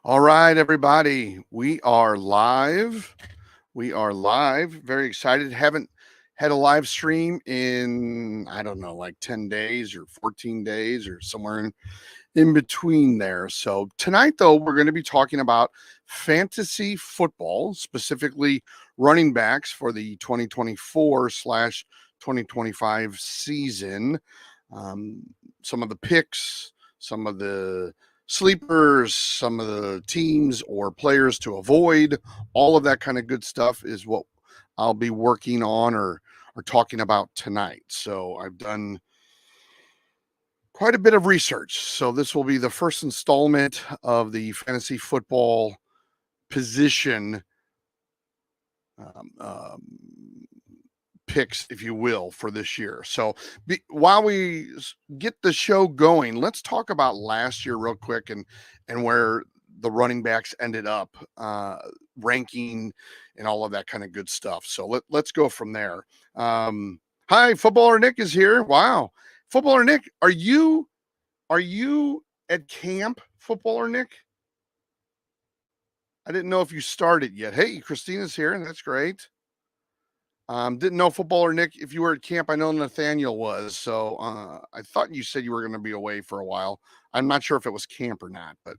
All right, everybody. We are live. We are live. Very excited. Haven't had a live stream in, I don't know, like 10 days or 14 days or somewhere in between there. So tonight, though, we're going to be talking about fantasy football, specifically running backs for the 2024 slash 2025 season. Um, some of the picks, some of the sleepers, some of the teams or players to avoid, all of that kind of good stuff is what I'll be working on or talking about tonight. So I've done quite a bit of research. So this will be the first installment of the fantasy football position um, um, picks, if you will, for this year. So while we get the show going, let's talk about last year real quick and where the running backs ended up ranking and all of that kind of good stuff. So let's go from there. Hi, Footballer Nick is here. Wow, Footballer Nick, are you at camp, Footballer Nick? I didn't know if you started yet. Hey, Christina's here, and that's great. Didn't know, Footballer Nick, if you were at camp. I know Nathaniel was, so I thought you said you were going to be away for a while. I'm not sure if it was camp or not, but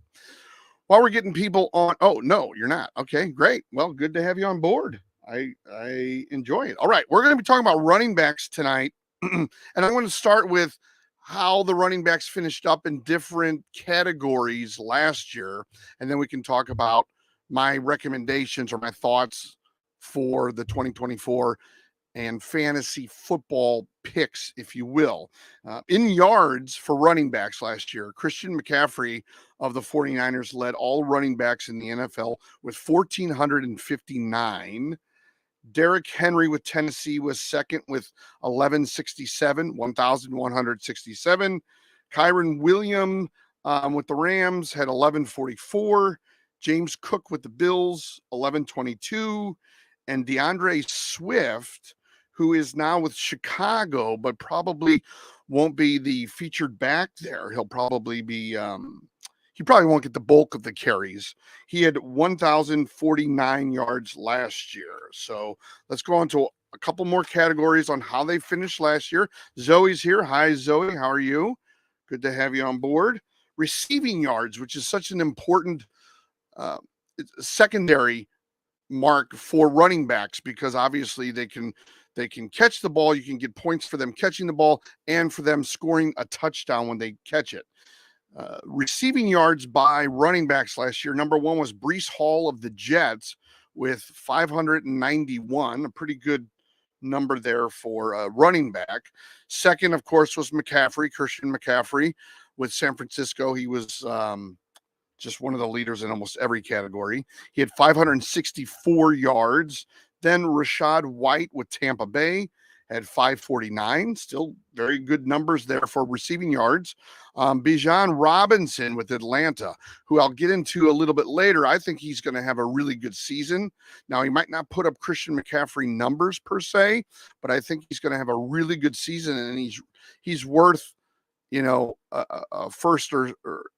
while we're getting people on, oh no, you're not. Okay, great. Well, good to have you on board. I enjoy it. All right, we're going to be talking about running backs tonight, and I'm going to start with how the running backs finished up in different categories last year, and then we can talk about my recommendations or my thoughts for the 2024 and fantasy football picks, if you will. In yards for running backs last year, Christian McCaffrey of the 49ers led all running backs in the NFL with 1,459. Derrick Henry with Tennessee was second with 1,167. Kyron Williams with the Rams had 1,144. James Cook with the Bills, 1,122. And DeAndre Swift, who is now with Chicago, but probably won't be the featured back there. He'll probably be, he probably won't get the bulk of the carries. He had 1,049 yards last year. So let's go on to a couple more categories on how they finished last year. Zoe's here. Hi, Zoe. How are you? Good to have you on board. Receiving yards, which is such an important uh, secondary mark for running backs, because obviously they can catch the ball. You can get points for them catching the ball and for them scoring a touchdown when they catch it. Receiving yards by running backs last year, number one was Breece Hall of the Jets with 591, a pretty good number there for a running back. Second, of course, was Christian McCaffrey with San Francisco. He was just one of the leaders in almost every category. He had 564 yards. Then Rachaad White with Tampa Bay had 549. Still very good numbers there for receiving yards. Bijan Robinson with Atlanta, who I'll get into a little bit later. I think he's going to have a really good season. Now, he might not put up Christian McCaffrey numbers per se, but I think he's going to have a really good season, and he's worth, a first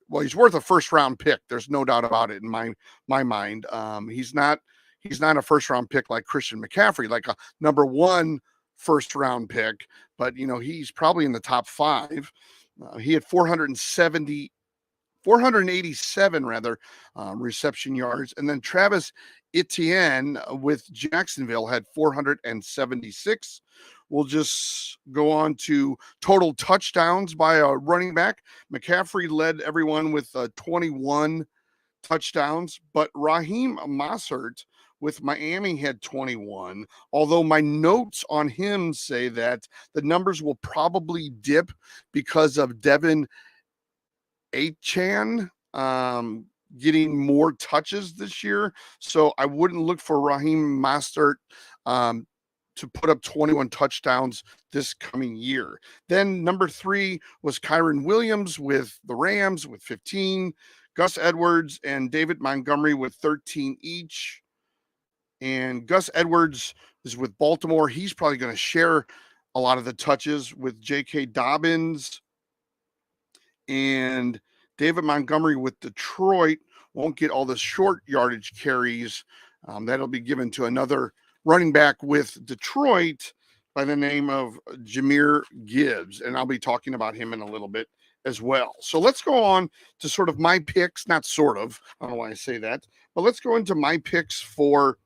well, he's worth a first round pick. There's no doubt about it in my mind. He's not a first round pick like Christian McCaffrey, like a number one first round pick, but he's probably in the top five. He had 487 rather reception yards, and then Travis Etienne with Jacksonville had 476. We'll just go on to total touchdowns by a running back. McCaffrey led everyone with 21 touchdowns, but Raheem Mostert with Miami had 21, although my notes on him say that the numbers will probably dip because of Devin Achane getting more touches this year. So I wouldn't look for Raheem Mostert to put up 21 touchdowns this coming year. Then number three was Kyron Williams with the Rams with 15, Gus Edwards and David Montgomery with 13 each. And Gus Edwards is with Baltimore. He's probably going to share a lot of the touches with J.K. Dobbins. And David Montgomery with Detroit won't get all the short yardage carries. That'll be given to another running back with Detroit by the name of Jahmyr Gibbs. And I'll be talking about him in a little bit as well. So let's go on to sort of my picks, not sort of, I don't know why I say that, but let's go into my picks for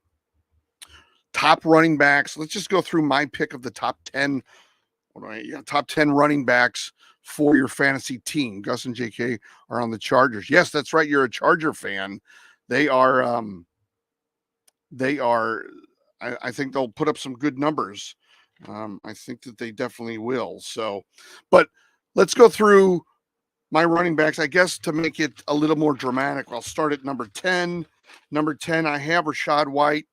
top running backs. Let's just go through my pick of the top 10, top 10 running backs for your fantasy team. Gus and JK are on the Chargers. Yes, that's right. You're a Charger fan. They are, I think they'll put up some good numbers. I think that they definitely will. So, but let's go through my running backs, I guess, to make it a little more dramatic. I'll start at number 10. Number 10, I have Rachaad White.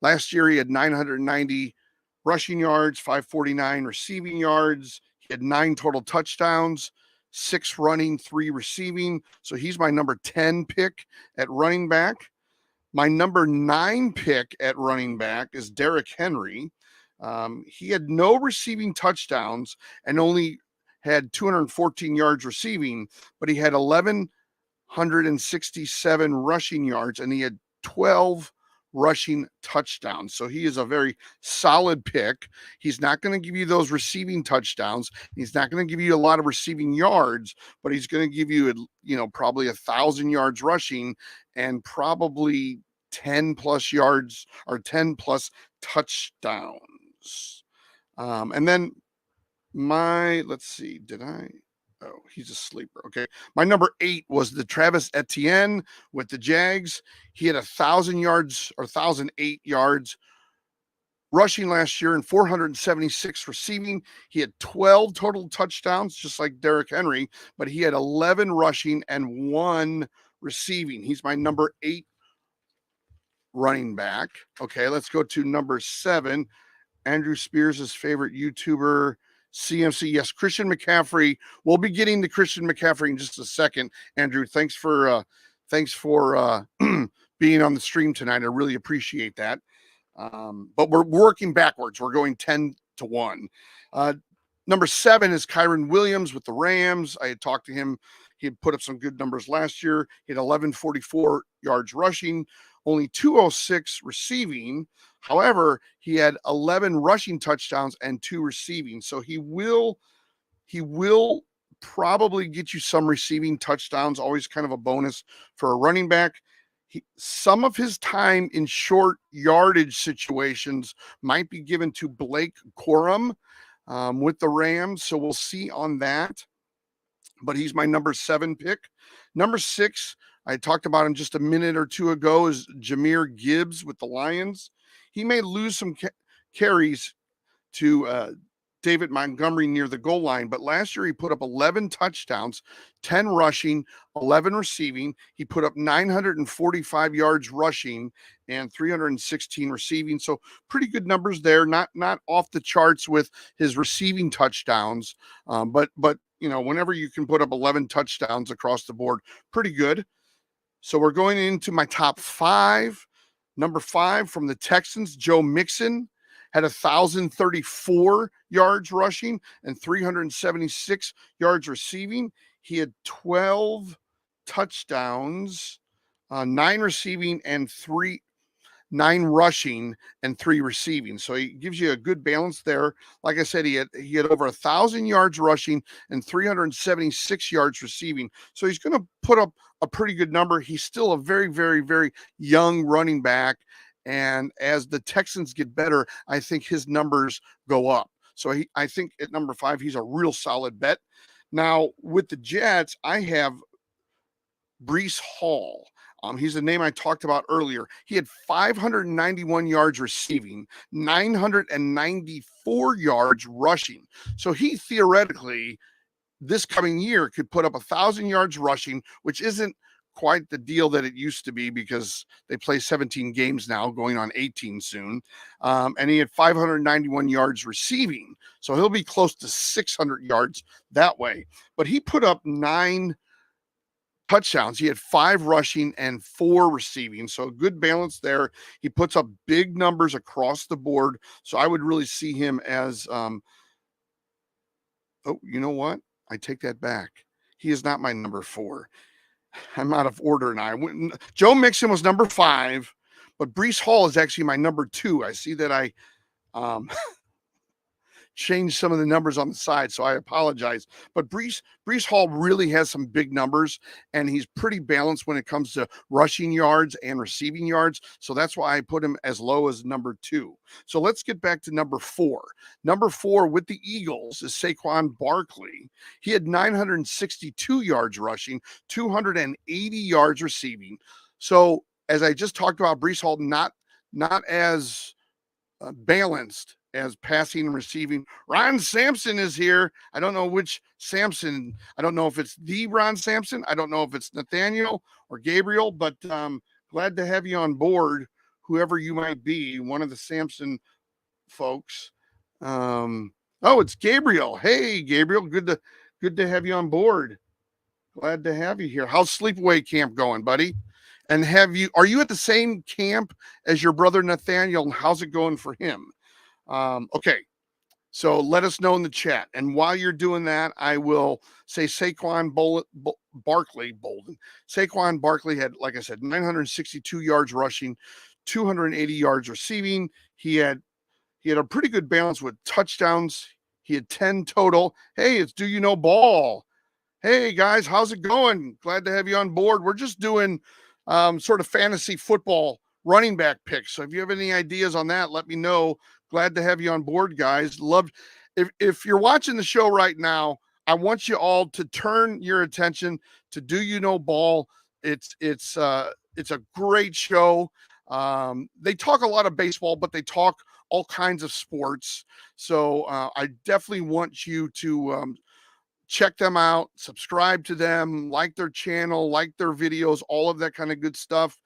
Last year, he had 990 rushing yards, 549 receiving yards. He had 9 total touchdowns, 6 running, 3 receiving. So he's my number 10 pick at running back. My number 9 pick at running back is Derrick Henry. He had no receiving touchdowns and only had 214 yards receiving, but he had 1,167 rushing yards and he had 12 rushing touchdowns. So he is a very solid pick. He's not going to give you those receiving touchdowns. He's not going to give you a lot of receiving yards, but he's going to give you, probably 1,000 yards rushing and probably 10 plus yards or 10 plus touchdowns. And then let's see, he's a sleeper. Okay. My number 8 was the Travis Etienne with the Jags. He had 1,000 yards or 1,008 yards rushing last year and 476 receiving. He had 12 total touchdowns, just like Derrick Henry, but he had 11 rushing and 1 receiving. He's my number 8 running back. Okay. Let's go to number 7. Andrew Spears' favorite YouTuber, CMC. Yes, Christian McCaffrey. We'll be getting to Christian McCaffrey in just a second. Andrew, thanks for being on the stream tonight. I really appreciate that. But we're working backwards. We're going 10-1. Number 7 is Kyren Williams with the Rams. I had talked to him. He had put up some good numbers last year. He had 1,144 yards rushing, only 206 receiving. However, he had 11 rushing touchdowns and 2 receiving. So he will probably get you some receiving touchdowns, always kind of a bonus for a running back. Some of his time in short yardage situations might be given to Blake Corum with the Rams. So we'll see on that. But he's my number 7 pick. Number 6, I talked about him just a minute or two ago, is Jahmyr Gibbs with the Lions. He may lose some carries to David Montgomery near the goal line, but last year he put up 11 touchdowns, 10 rushing, 11 receiving. He put up 945 yards rushing and 316 receiving. So pretty good numbers there. Not off the charts with his receiving touchdowns, but whenever you can put up 11 touchdowns across the board, pretty good. So we're going into my top 5. Number 5 from the Texans, Joe Mixon had 1,034 yards rushing and 376 yards receiving. He had 12 touchdowns, 9 receiving and 9 rushing and 3 receiving. So he gives you a good balance there. Like I said, he had over 1,000 yards rushing and 376 yards receiving. So he's going to put up a pretty good number. He's still a very, very, very young running back. And as the Texans get better, I think his numbers go up. So I think at number 5, he's a real solid bet. Now with the Jets, I have Breece Hall. He's the name I talked about earlier. He had 591 yards receiving, 994 yards rushing. So he theoretically, this coming year, could put up 1,000 yards rushing, which isn't quite the deal that it used to be because they play 17 games now, going on 18 soon. And he had 591 yards receiving. So he'll be close to 600 yards that way. But he put up 9 touchdowns. He had 5 rushing and 4 receiving. So a good balance there. He puts up big numbers across the board. So I would really see him as, you know what? I take that back. He is not my number 4. I'm out of order now. Joe Mixon was number 5, but Breece Hall is actually my number 2. I see that I changed some of the numbers on the side, so I apologize. But Breece Hall really has some big numbers, and he's pretty balanced when it comes to rushing yards and receiving yards. So that's why I put him as low as number 2. So let's get back to number 4. Number 4 with the Eagles is Saquon Barkley. He had 962 yards rushing, 280 yards receiving. So as I just talked about, Breece Hall not as balanced as passing and receiving. Ron Sampson is here. I don't know which Sampson. I don't know if it's the Ron Sampson. I don't know if it's Nathaniel or Gabriel, but glad to have you on board, whoever you might be, one of the Sampson folks. Oh, it's Gabriel. Hey, Gabriel, good to have you on board. Glad to have you here. How's Sleepaway Camp going, buddy? And are you at the same camp as your brother Nathaniel? And how's it going for him? Okay, so let us know in the chat. And while you're doing that, I will say Saquon Barkley had, like I said, 962 yards rushing, 280 yards receiving. He had a pretty good balance with touchdowns. He had 10 total. Hey, it's Do You Know Ball. Hey guys, how's it going? Glad to have you on board. We're just doing sort of fantasy football running back picks. So if you have any ideas on that, let me know. Glad to have you on board, guys. If you're watching the show right now, I want you all to turn your attention to Do You Know Ball. It's a great show. They talk a lot of baseball, but they talk all kinds of sports. So I definitely want you to check them out, subscribe to them, like their channel, like their videos, all of that kind of good stuff.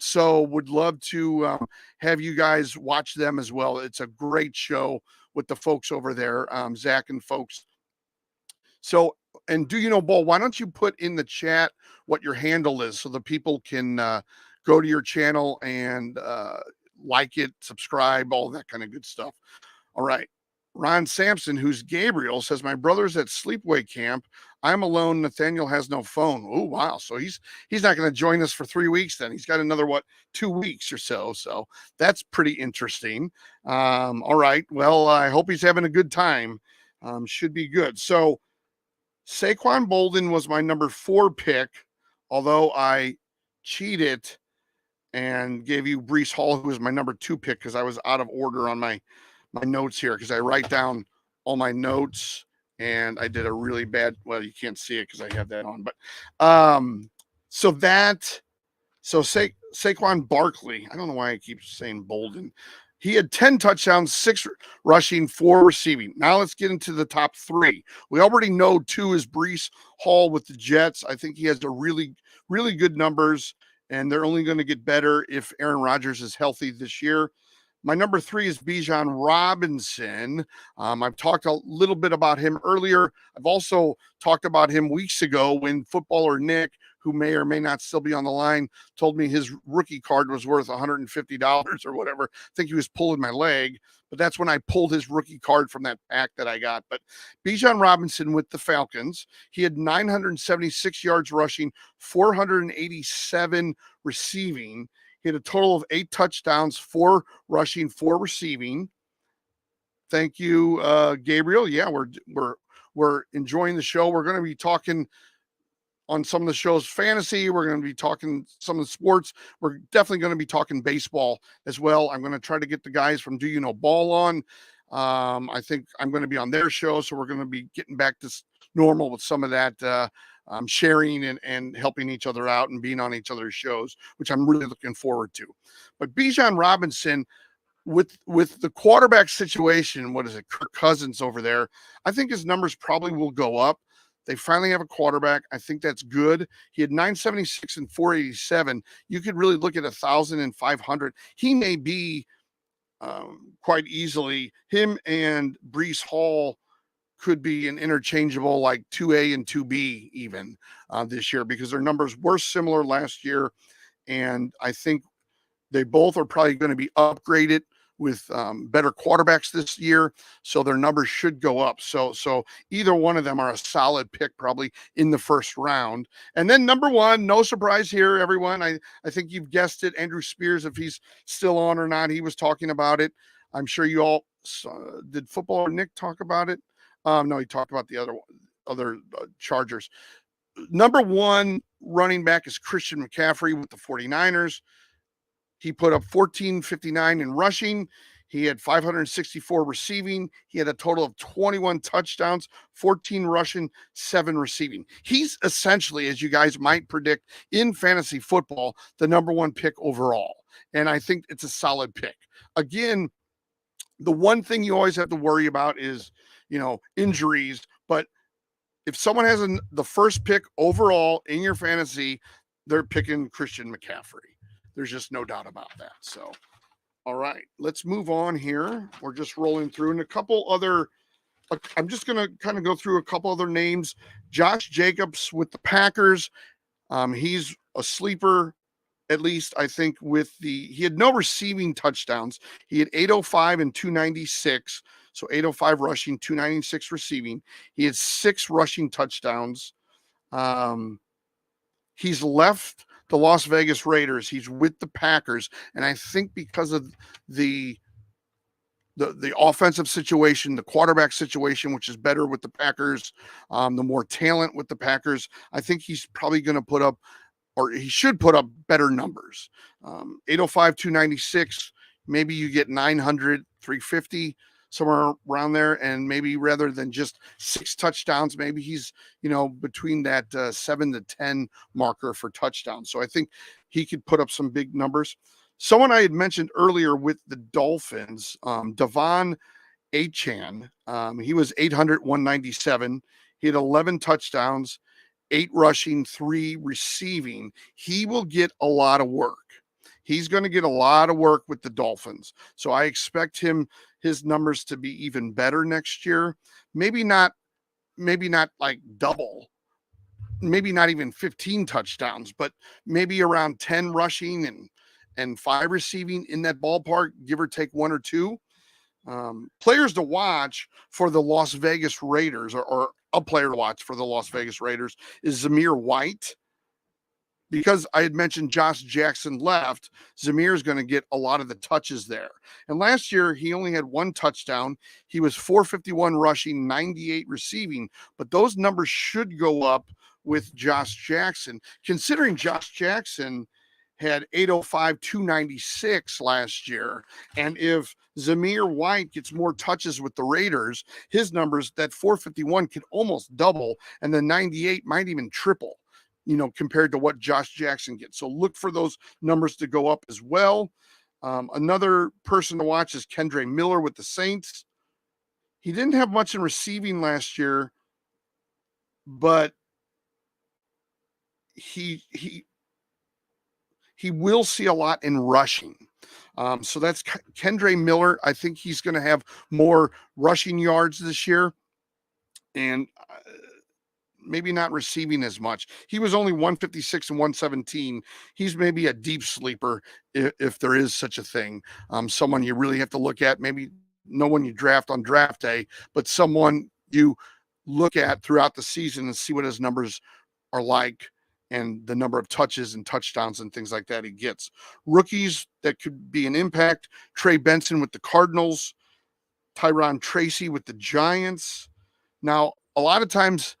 So would love to have you guys watch them as well. It's a great show with the folks over there, Zach and folks. So, and Do You Know Ball, why don't you put in the chat what your handle is so the people can go to your channel and like it, subscribe, all that kind of good stuff. All right. Ron Sampson, who's Gabriel, says, my brother's at sleepaway camp. I'm alone. Nathaniel has no phone. Oh, wow. So he's not going to join us for 3 weeks then. He's got another, 2 weeks or so. So that's pretty interesting. All right. Well, I hope he's having a good time. Should be good. So Saquon Bolden was my number 4 pick, although I cheated and gave you Breece Hall, who was my number 2 pick because I was out of order on my notes here, because I write down all my notes and I did a really bad, well, you can't see it because I have that on, but Saquon Barkley, I don't know why I keep saying Bolden. He had 10 touchdowns, 6 rushing, 4 receiving. Now let's get into the top 3. We already know 2 is Breece Hall with the Jets. I think he has a really, really good numbers, and they're only going to get better if Aaron Rodgers is healthy this year. My number 3 is Bijan Robinson. I've talked a little bit about him earlier. I've also talked about him weeks ago when Footballer Nick, who may or may not still be on the line, told me his rookie card was worth $150 or whatever. I think he was pulling my leg, but that's when I pulled his rookie card from that pack that I got. But Bijan Robinson with the Falcons, he had 976 yards rushing, 487 receiving. He had a total of 8 touchdowns, 4 rushing, 4 receiving. Thank you, Gabriel. Yeah, we're enjoying the show. We're going to be talking on some of the show's fantasy. We're going to be talking some of the sports. We're definitely going to be talking baseball as well. I'm going to try to get the guys from Do You Know Ball on. I think I'm going to be on their show, so we're going to be getting back to normal with some of that sharing and helping each other out and being on each other's shows, which I'm really looking forward to. But Bijan Robinson, with the quarterback situation, what is it, Kirk Cousins over there, I think his numbers probably will go up. They finally have a quarterback. I think that's good. He had 976 and 487. You could really look at 1,000 and 500. He may be quite easily, him and Breece Hall could be an interchangeable like 2A and 2B even this year, because their numbers were similar last year. And I think they both are probably going to be upgraded better quarterbacks this year, so their numbers should go up. So either one of them are a solid pick probably in the first round. And then number one, no surprise here, everyone. I think you've guessed it. Andrew Spears, if he's still on or not, he was talking about it. I'm sure you all did. Football or Nick talk about it? No, he talked about the other Chargers. Number one running back is Christian McCaffrey with the 49ers. He put up 1459 in rushing. He had 564 receiving. He had a total of 21 touchdowns, 14 rushing, 7 receiving. He's essentially, as you guys might predict in fantasy football, the number one pick overall. And I think it's a solid pick. Again, the one thing you always have to worry about is, injuries. But if someone has the first pick overall in your fantasy, they're picking Christian McCaffrey. There's just no doubt about that. So, all right, let's move on here. We're just rolling through, and a couple other. I'm just going to kind of go through a couple other names. Josh Jacobs with the Packers. He's a sleeper, at least I think. He had no receiving touchdowns. He had 805 and 296. So 805 rushing, 296 receiving. He had 6 rushing touchdowns. He's left the Las Vegas Raiders. He's with the Packers. And I think because of the offensive situation, the quarterback situation, which is better with the Packers, the more talent with the Packers, I think he's probably going to put up, or he should put up, better numbers. 805, 296, maybe you get 900, 350, somewhere around there. And maybe rather than just 6 touchdowns, maybe he's, between that 7 to 10 marker for touchdowns. So I think he could put up some big numbers. Someone I had mentioned earlier with the Dolphins, Devon Achane, he was 800, 197. He had 11 touchdowns, 8 rushing, 3 receiving. He will get a lot of work. He's going to get a lot of work with the Dolphins. So I expect his numbers to be even better next year. Maybe not like double, maybe not even 15 touchdowns, but maybe around 10 rushing and 5 receiving, in that ballpark, give or take 1 or 2. Players to watch for the Las Vegas Raiders, or a player to watch for the Las Vegas Raiders, is Zamir White. Because I had mentioned Josh Jackson left, Zamir is going to get a lot of the touches there. And last year, he only had 1 touchdown. He was 451 rushing, 98 receiving. But those numbers should go up with Josh Jackson, considering Josh Jackson had 805, 296 last year. And if Zamir White gets more touches with the Raiders, his numbers, that 451 could almost double, and the 98 might even triple, compared to what Josh Jackson gets. So look for those numbers to go up as well. Another person to watch is Kendre Miller with the Saints. He didn't have much in receiving last year, but he will see a lot in rushing. So that's Kendre Miller. I think he's going to have more rushing yards this year, and maybe not receiving as much. He was only 156 and 117. He's maybe a deep sleeper, if there is such a thing. Someone you really have to look at, maybe no one you draft on draft day, but someone you look at throughout the season and see what his numbers are like, and the number of touches and touchdowns and things like that he gets. Rookies that could be an impact: Trey Benson with the Cardinals, Tyron Tracy with the Giants. Now, a lot of times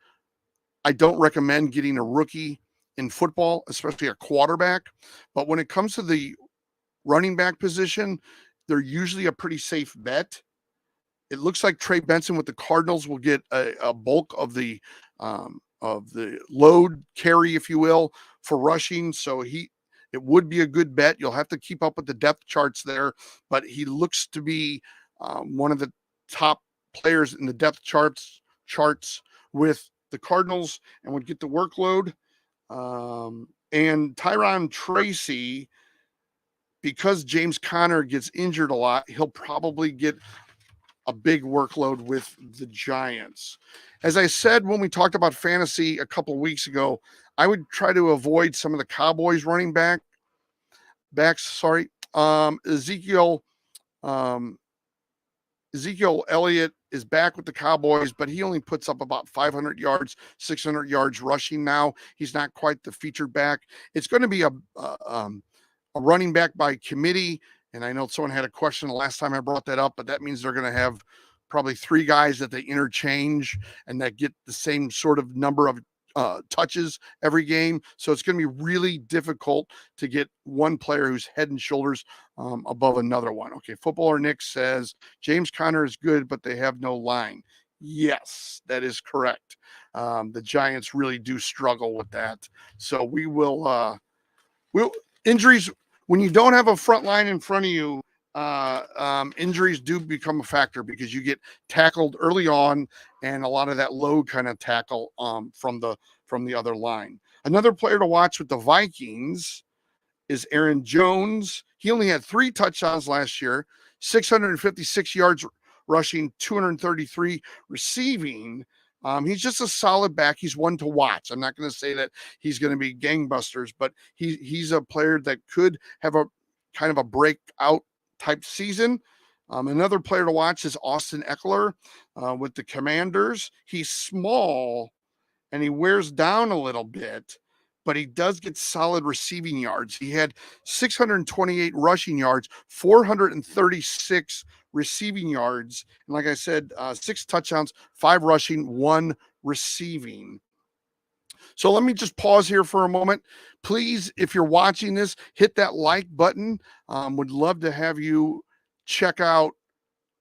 I don't recommend getting a rookie in football, especially a quarterback. But when it comes to the running back position, they're usually a pretty safe bet. It looks like Trey Benson with the Cardinals will get a bulk of the load carry, if you will, for rushing. So it would be a good bet. You'll have to keep up with the depth charts there, but he looks to be one of the top players in the depth charts with the Cardinals, and would get the workload. And Tyron Tracy, because James Conner gets injured a lot, he'll probably get a big workload with the Giants. As I said when we talked about fantasy a couple of weeks ago, I would try to avoid some of the Cowboys running backs. Ezekiel Ezekiel Elliott is back with the Cowboys, but he only puts up about 500 yards, 600 yards rushing now. He's not quite the featured back. It's going to be a running back by committee. And I know someone had a question the last time I brought that up, but that means they're going to have probably 3 guys that they interchange and that get the same sort of number of touches every game. So it's going to be really difficult to get one player who's head and shoulders above another one. Okay, Footballer Nick says James Conner is good, but they have no line. Yes, that is correct. The Giants really do struggle with that. So we'll injuries, when you don't have a front line in front of you, injuries do become a factor because you get tackled early on and a lot of that load kind of tackle from the other line. Another player to watch with the Vikings is Aaron Jones. He only had 3 touchdowns last year, 656 yards rushing, 233 receiving. He's just a solid back. He's one to watch. I'm not going to say that he's going to be gangbusters, but he's a player that could have a kind of a breakout type season. Another player to watch is Austin Eckler with the Commanders. He's small and he wears down a little bit, but he does get solid receiving yards. He had 628 rushing yards, 436 receiving yards. And like I said, 6 touchdowns, 5 rushing, 1 receiving. So let me just pause here for a moment. Please, if you're watching this, hit that like button. Would love to have you check out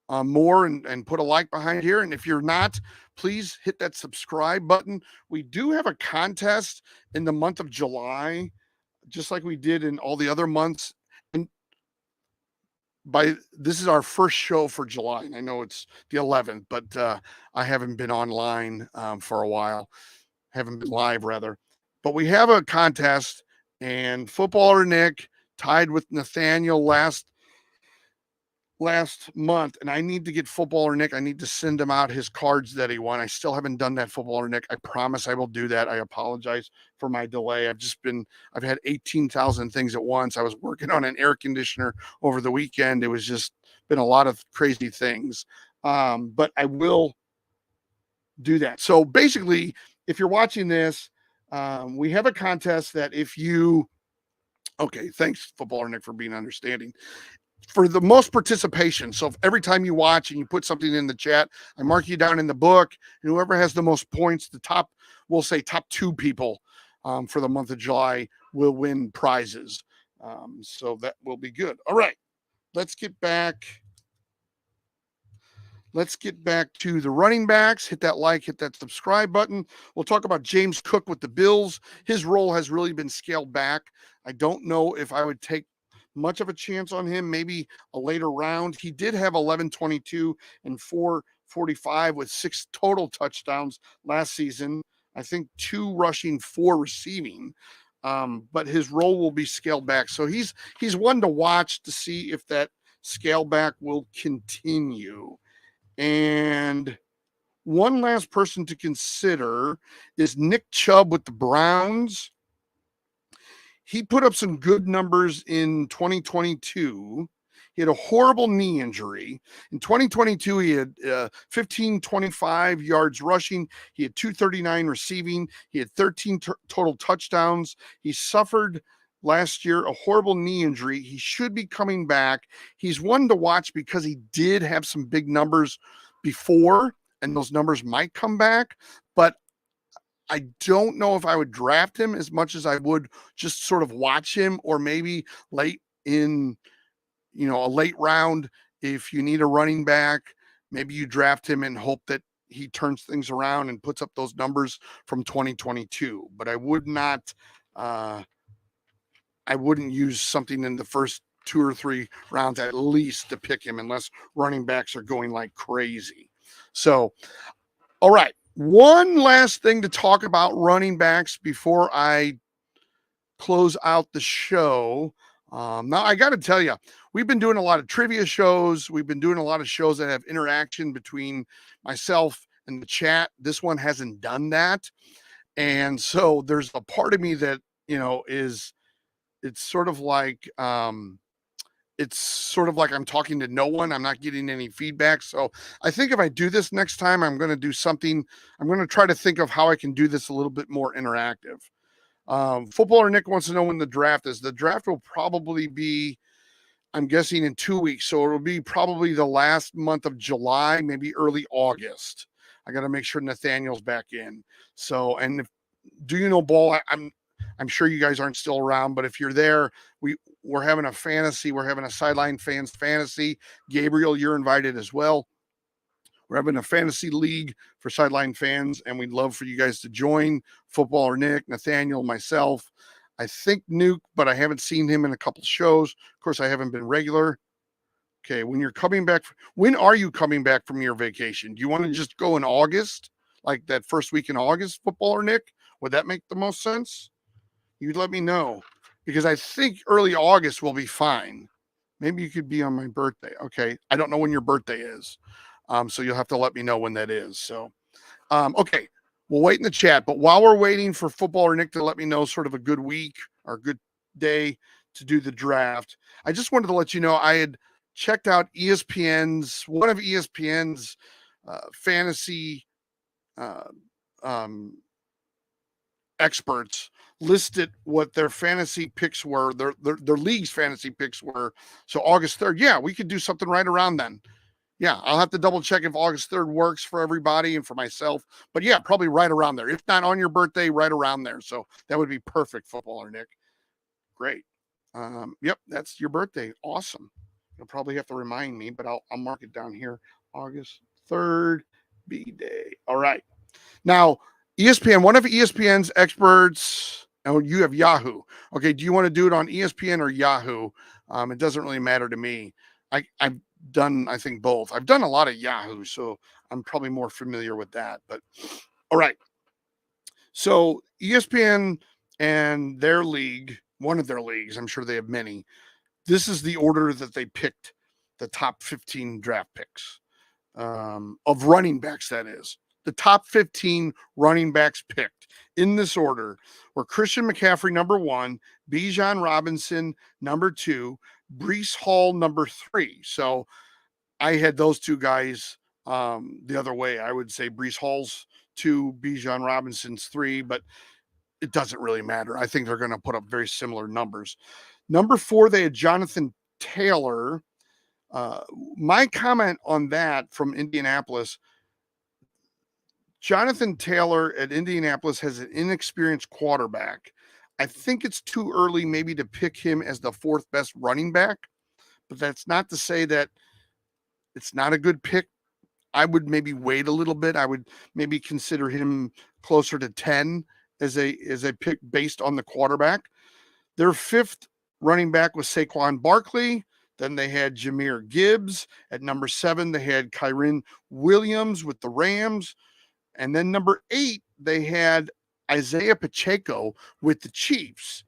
more and put a like behind here. And if you're not, please hit that subscribe button. We do have a contest in the month of July, just like we did in all the other months. And this is our first show for July. And I know it's the 11th, but I haven't been online for a while. Haven't been live rather. But we have a contest, and Footballer Nick tied with Nathaniel last month, and I need to get Footballer Nick. I need to send him out his cards that he won. I still haven't done that, Footballer Nick. I promise I will do that. I apologize for my delay. I've had 18,000 things at once. I was working on an air conditioner over the weekend. It was just been a lot of crazy things. But I will do that. So basically, if you're watching this, we have a contest that okay, thanks, Footballer Nick, for being understanding. For the most participation, so if every time you watch and you put something in the chat, I mark you down in the book, and whoever has the most points, we'll say top 2 people for the month of July will win prizes. So that will be good. All right, let's get back to the running backs. Hit that like, hit that subscribe button. We'll talk about James Cook with the Bills. His role has really been scaled back. I don't know if I would take much of a chance on him, maybe a later round. He did have 11-22 and 445 with 6 total touchdowns last season. I think 2 rushing, 4 receiving. But his role will be scaled back. So he's one to watch to see if that scale back will continue. And one last person to consider is Nick Chubb with the Browns. He put up some good numbers in 2022. He had a horrible knee injury. In 2022, he had 1525 yards rushing. He had 239 receiving. He had 13 total touchdowns. He suffered last year a horrible knee injury. He should be coming back. He's one to watch because he did have some big numbers before, and those numbers might come back. But I don't know if I would draft him as much as I would just sort of watch him, or maybe late in, a late round. If you need a running back, maybe you draft him and hope that he turns things around and puts up those numbers from 2022. But I wouldn't use something in the first 2 or 3 rounds at least to pick him unless running backs are going like crazy. So, all right. One last thing to talk about running backs before I close out the show. Now, I got to tell you, we've been doing a lot of trivia shows. We've been doing a lot of shows that have interaction between myself and the chat. This one hasn't done that. And so there's a part of me that, it's sort of like it's sort of like I'm talking to no one. I'm not getting any feedback. So I think if I do this next time, I'm going to do something. I'm going to try to think of how I can do this a little bit more interactive. Footballer Nick wants to know when the draft is. The draft will probably be, I'm guessing, in 2 weeks. So it'll be probably the last month of July, maybe early August. I got to make sure Nathaniel's back in. So, and if, do you know ball? I'm sure you guys aren't still around, but if you're there, we're having a fantasy. We're having a sideline fans fantasy. Gabriel, you're invited as well. We're having a fantasy league for sideline fans, and we'd love for you guys to join. Footballer Nick, Nathaniel, myself. I think Nuke, but I haven't seen him in a couple shows. Of course, I haven't been regular. Okay, when you're coming back, when are you coming back from your vacation? Do you want to just go in August, like that first week in August, Footballer Nick? Would that make the most sense? You'd let me know, because I think early August will be fine. Maybe you could be on my birthday. Okay, I don't know when your birthday is. So you'll have to let me know when that is. So, okay, we'll wait in the chat. But while we're waiting for Footballer Nick to let me know sort of a good week or good day to do the draft, I just wanted to let you know I had checked out one of ESPN's fantasy experts listed what their fantasy picks were, their league's fantasy picks were. So August 3rd, yeah, we could do something right around then. Yeah, I'll have to double check if August 3rd works for everybody and for myself. But yeah, probably right around there. If not on your birthday, right around there. So that would be perfect, Footballer Nick. Great. Yep, that's your birthday. Awesome. You'll probably have to remind me, but I'll mark it down here. August 3rd, B-Day. All right. Now, ESPN, one of ESPN's experts, oh, you have Yahoo. Okay, do you want to do it on ESPN or Yahoo? It doesn't really matter to me. I've done, I think, both. I've done a lot of Yahoo, so I'm probably more familiar with that. But all right. So ESPN and their league, one of their leagues, I'm sure they have many. This is the order that they picked the top 15 draft picks of running backs, that is. The top 15 running backs picked in this order were Christian McCaffrey, number 1, Bijan Robinson, number 2, Breece Hall, number 3. So I had those two guys the other way. I would say Breece Hall's 2, Bijan Robinson's 3, but it doesn't really matter. I think they're going to put up very similar numbers. Number 4, they had Jonathan Taylor. My comment on that from Indianapolis, Jonathan Taylor at Indianapolis has an inexperienced quarterback. I think it's too early maybe to pick him as the 4th best running back, but that's not to say that it's not a good pick. I would maybe wait a little bit. I would maybe consider him closer to 10 as a pick based on the quarterback. Their 5th running back was Saquon Barkley. Then they had Jahmyr Gibbs. At number 7, they had Kyren Williams with the Rams. And then number 8, they had Isaiah Pacheco with the Chiefs.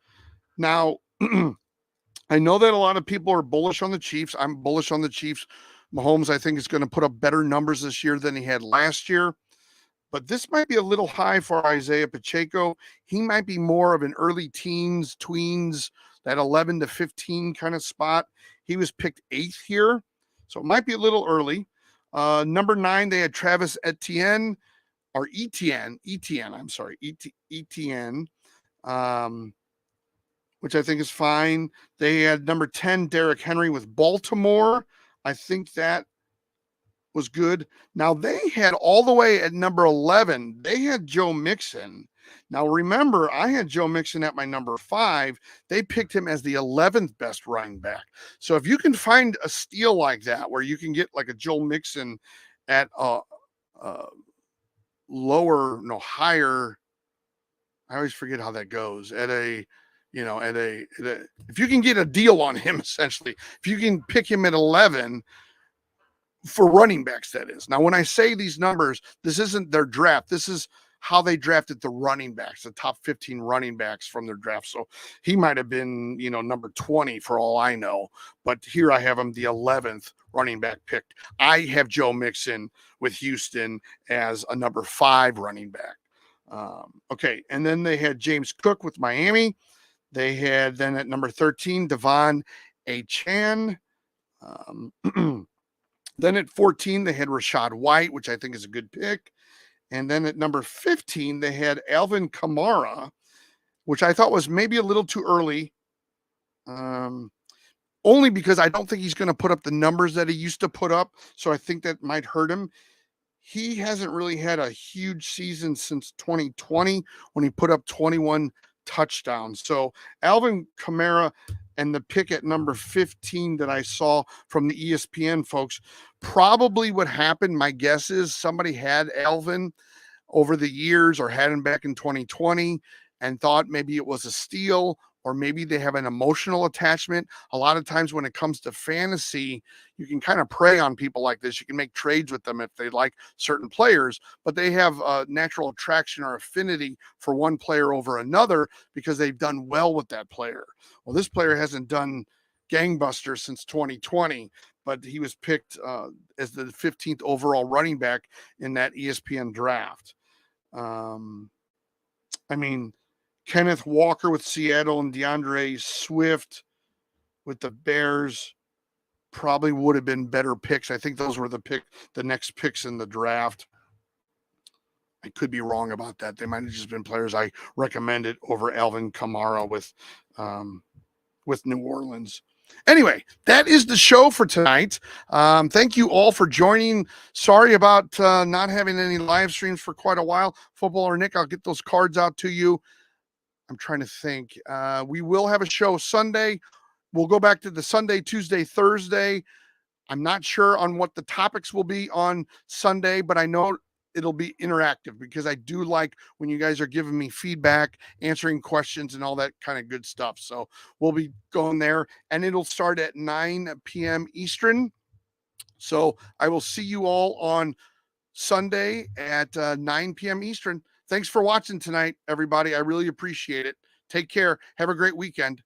Now, I know that a lot of people are bullish on the Chiefs. I'm bullish on the Chiefs. Mahomes, I think, is going to put up better numbers this year than he had last year. But this might be a little high for Isaiah Pacheco. He might be more of an early teens, tweens, that 11 to 15 kind of spot. He was picked 8th here, so it might be a little early. Number 9, they had Travis Etienne. Etienne, which I think is fine. They had number 10, Derrick Henry with Baltimore. I think that was good. Now they had all the way at number 11, they had Joe Mixon. Now remember, I had Joe Mixon at my number 5. They picked him as the 11th best running back. So if you can find a steal like that, where you can get like a Joe Mixon at higher. I always forget how that goes. If you can get a deal on him, essentially, if you can pick him at 11 for running backs, that is. Now, when I say these numbers, this isn't their draft. This is how they drafted the running backs, the top 15 running backs from their draft. So he might have been, number 20 for all I know. But here I have him the 11th running back picked. I have Joe Mixon with Houston as a number 5 running back. Okay, and then they had James Cook with Miami. They had then at number 13, Devon Achane. Then at 14, they had Rachaad White, which I think is a good pick. And then at number 15, they had Alvin Kamara, which I thought was maybe a little too early. Only because I don't think he's going to put up the numbers that he used to put up. So I think that might hurt him. He hasn't really had a huge season since 2020 when he put up 21 touchdowns. So Alvin Kamara and the pick at number 15 that I saw from the ESPN folks, probably what happened, my guess is somebody had Alvin over the years or had him back in 2020 and thought maybe it was a steal, or maybe they have an emotional attachment. A lot of times when it comes to fantasy, you can kind of prey on people like this. You can make trades with them if they like certain players, but they have a natural attraction or affinity for one player over another because they've done well with that player. Well, this player hasn't done gangbusters since 2020, but he was picked as the 15th overall running back in that ESPN draft. I mean, Kenneth Walker with Seattle and DeAndre Swift with the Bears probably would have been better picks. I think those were the next picks in the draft. I could be wrong about that. They might have just been players I recommended over Alvin Kamara with New Orleans. Anyway, that is the show for tonight. Thank you all for joining. Sorry about not having any live streams for quite a while. Footballer Nick, I'll get those cards out to you. I'm trying to think. We will have a show Sunday. We'll go back to the Sunday, Tuesday, Thursday. I'm not sure on what the topics will be on Sunday, but I know it'll be interactive because I do like when you guys are giving me feedback, answering questions, and all that kind of good stuff. So we'll be going there, and it'll start at 9 p.m. Eastern. So I will see you all on Sunday at 9 p.m. Eastern. Thanks for watching tonight, everybody. I really appreciate it. Take care. Have a great weekend.